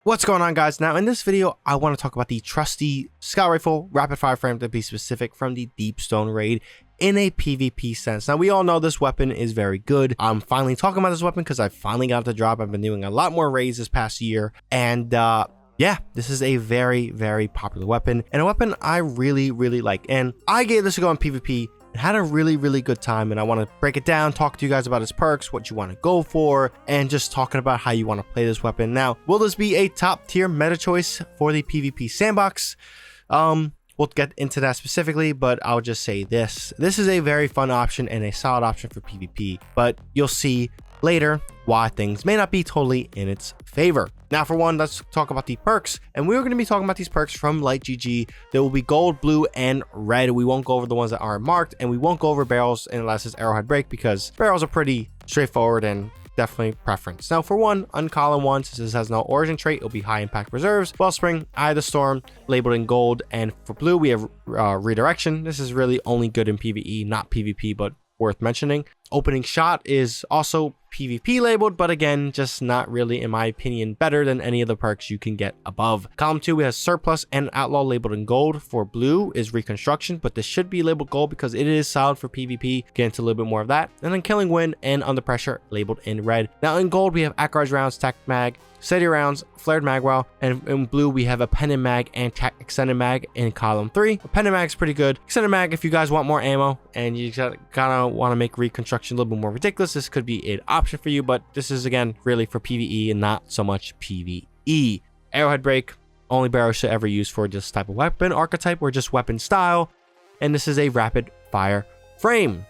What's going on, guys? Now in this video I want to talk about the Trustee scout rifle rapid fire frame, to be specific, from the Deepstone raid in a PvP sense. Now we all know this weapon is very good. I'm finally talking about this weapon because I finally got the drop. I've been doing a lot more raids this past year, and yeah, this is a very popular weapon, and a weapon I really like, and I gave this a go in PvP and had a really good time. And I want to break it down, talk to you guys about its perks, what you want to go for, and just talking about how you want to play this weapon. Now, will this be a top tier meta choice for the PvP sandbox? We'll get into that specifically, but I'll just say this is a very fun option and a solid option for PvP, but you'll see later why things may not be totally in its favor. Now, for one, let's talk about the perks, and we're going to be talking about these perks from Light GG. There will be gold, blue, and red. We won't go over the ones that aren't marked, and we won't go over barrels unless it's arrowhead break, because barrels are pretty straightforward and definitely preference. Now, for one, uncommon one, since this has no origin trait, it'll be high impact reserves, Wellspring, Eye of the Storm, labeled in gold, and for blue, we have redirection. This is really only good in PvE, not PvP, but worth mentioning. Opening shot is also PvP labeled, but again, just not really, in my opinion, better than any of the perks you can get above. Column 2, we have surplus and outlaw labeled in gold. For blue is reconstruction, but this should be labeled gold because it is solid for PvP. Get into a little bit more of that. And then killing wind and under pressure labeled in red. Now in gold, we have Akkar's rounds, tactic mag, steady rounds, flared magwell, and in blue we have a pendant mag and extended mag in column 3. A pendant mag is pretty good. Extended mag, if you guys want more ammo and you kind of want to make reconstruction a little bit more ridiculous, this could be an option for you, but this is again really for PvE and not so much PvE. Arrowhead break, only barrel should ever use for this type of weapon archetype or just weapon style, and this is a rapid fire frame.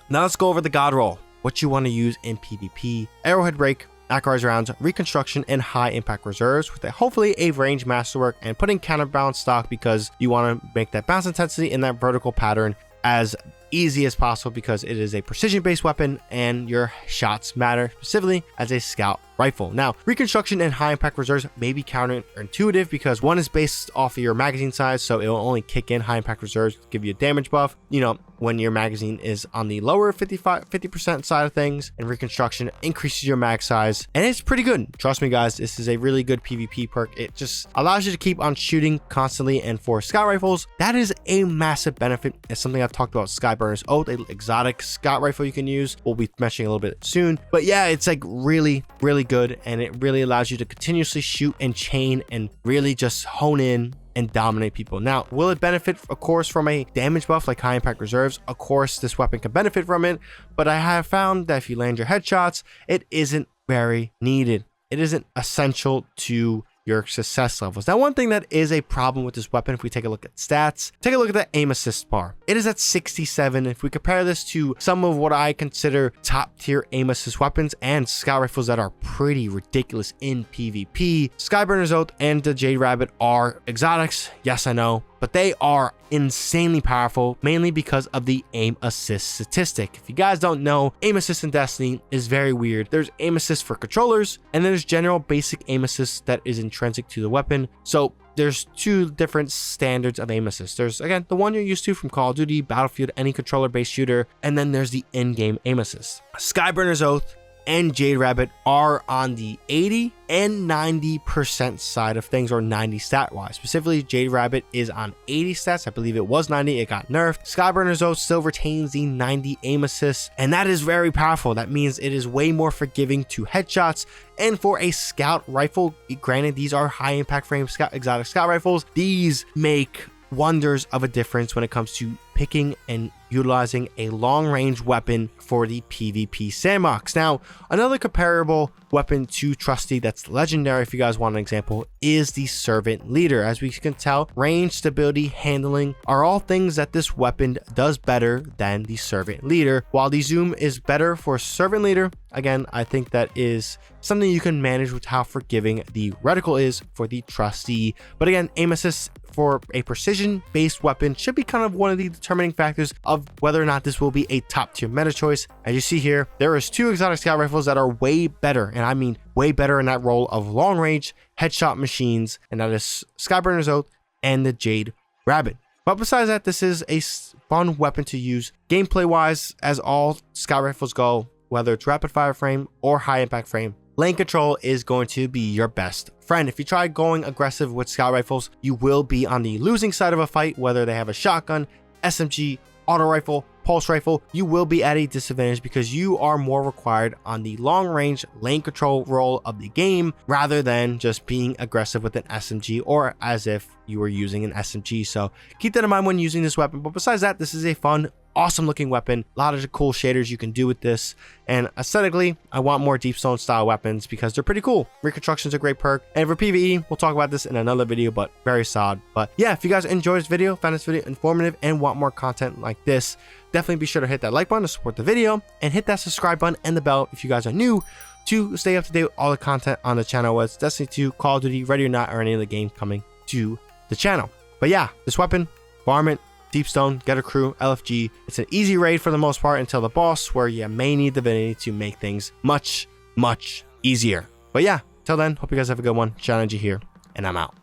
Now let's go over the god roll, what you want to use in PvP. Arrowhead break, Akkar's rounds, reconstruction, and high impact reserves with hopefully a range masterwork, and putting counterbalance stock because you want to make that bounce intensity in that vertical pattern as easy as possible, because it is a precision based weapon and your shots matter, specifically as a scout rifle. Now, reconstruction and high impact reserves may be counterintuitive because one is based off of your magazine size, so it will only kick in high impact reserves to give you a damage buff, you know, when your magazine is on the lower 50% side of things, and reconstruction increases your mag size, and it's pretty good. Trust me, guys, this is a really good PvP perk. It just allows you to keep on shooting constantly, and for scout rifles, that is a massive benefit. It's something I've talked about. Skyburner's Oath, an exotic scout rifle you can use. We'll be mentioning a little bit soon, but yeah, it's like really good, and it really allows you to continuously shoot and chain and really just hone in and dominate people. Now, will it benefit, of course, from a damage buff like high impact reserves? Of course, this weapon can benefit from it, but I have found that if you land your headshots, it isn't very needed. It isn't essential to your success levels. Now, one thing that is a problem with this weapon, if we take a look at stats, take a look at the aim assist bar. It is at 67. If we compare this to some of what I consider top tier aim assist weapons and scout rifles that are pretty ridiculous in PvP, Skyburner's Oath and the Jade Rabbit are exotics. Yes, I know, but they are insanely powerful, mainly because of the aim assist statistic. If you guys don't know, aim assist in Destiny is very weird. There's aim assist for controllers, and there's general basic aim assist that is intrinsic to the weapon. So there's two different standards of aim assist. There's, again, the one you're used to from Call of Duty, Battlefield, any controller-based shooter, and then there's the in-game aim assist. Skyburner's Oath and Jade Rabbit are on the 80 and 90% side of things, or 90 stat wise. Specifically, Jade Rabbit is on 80 stats. I believe it was 90, it got nerfed. Skyburner's Oath still retains the 90 aim assist, and that is very powerful. That means it is way more forgiving to headshots. And for a scout rifle, granted these are high impact frame exotic scout rifles, these make wonders of a difference when it comes to picking and utilizing a long range weapon for the PvP sandbox. Now, another comparable weapon to Trustee that's legendary, if you guys want an example, is the Servant Leader. As we can tell, range, stability, handling are all things that this weapon does better than the Servant Leader. While the zoom is better for Servant Leader, again, I think that is something you can manage with how forgiving the reticle is for the Trustee. But again, aim assist for a precision based weapon should be kind of one of the determining factors of whether or not this will be a top tier meta choice. As you see here, there is two exotic scout rifles that are way better, and I mean way better, in that role of long range headshot machines, and that is Skyburner's Oath and the Jade Rabbit. But besides that, this is a fun weapon to use gameplay wise, as all scout rifles go, whether it's rapid fire frame or high impact frame. lane control is going to be your best friend. If you try going aggressive with scout rifles, you will be on the losing side of a fight, whether they have a shotgun, SMG, auto rifle, pulse rifle. You will be at a disadvantage because you are more required on the long range lane control role of the game rather than just being aggressive with an SMG or as if you were using an SMG. So keep that in mind when using this weapon. But besides that, this is a fun, awesome looking weapon. A lot of cool shaders you can do with this, and aesthetically I want more deepstone style weapons because they're pretty cool. Reconstruction is a great perk, and for PvE we'll talk about this in another video, but very solid. But yeah, if you guys enjoyed this video, found this video informative, and want more content like this, definitely be sure to hit that like button to support the video, and hit that subscribe button and the bell if you guys are new to stay up to date with all the content on the channel, whether it's Destiny 2, Call of Duty, Ready or Not, or any of the games coming to the channel. But yeah, this weapon, varmint, deepstone, get a crew, LFG. It's an easy raid for the most part until the boss, where you may need divinity to make things much, much easier. But yeah, till then, hope you guys have a good one. Challenge you here, and I'm out.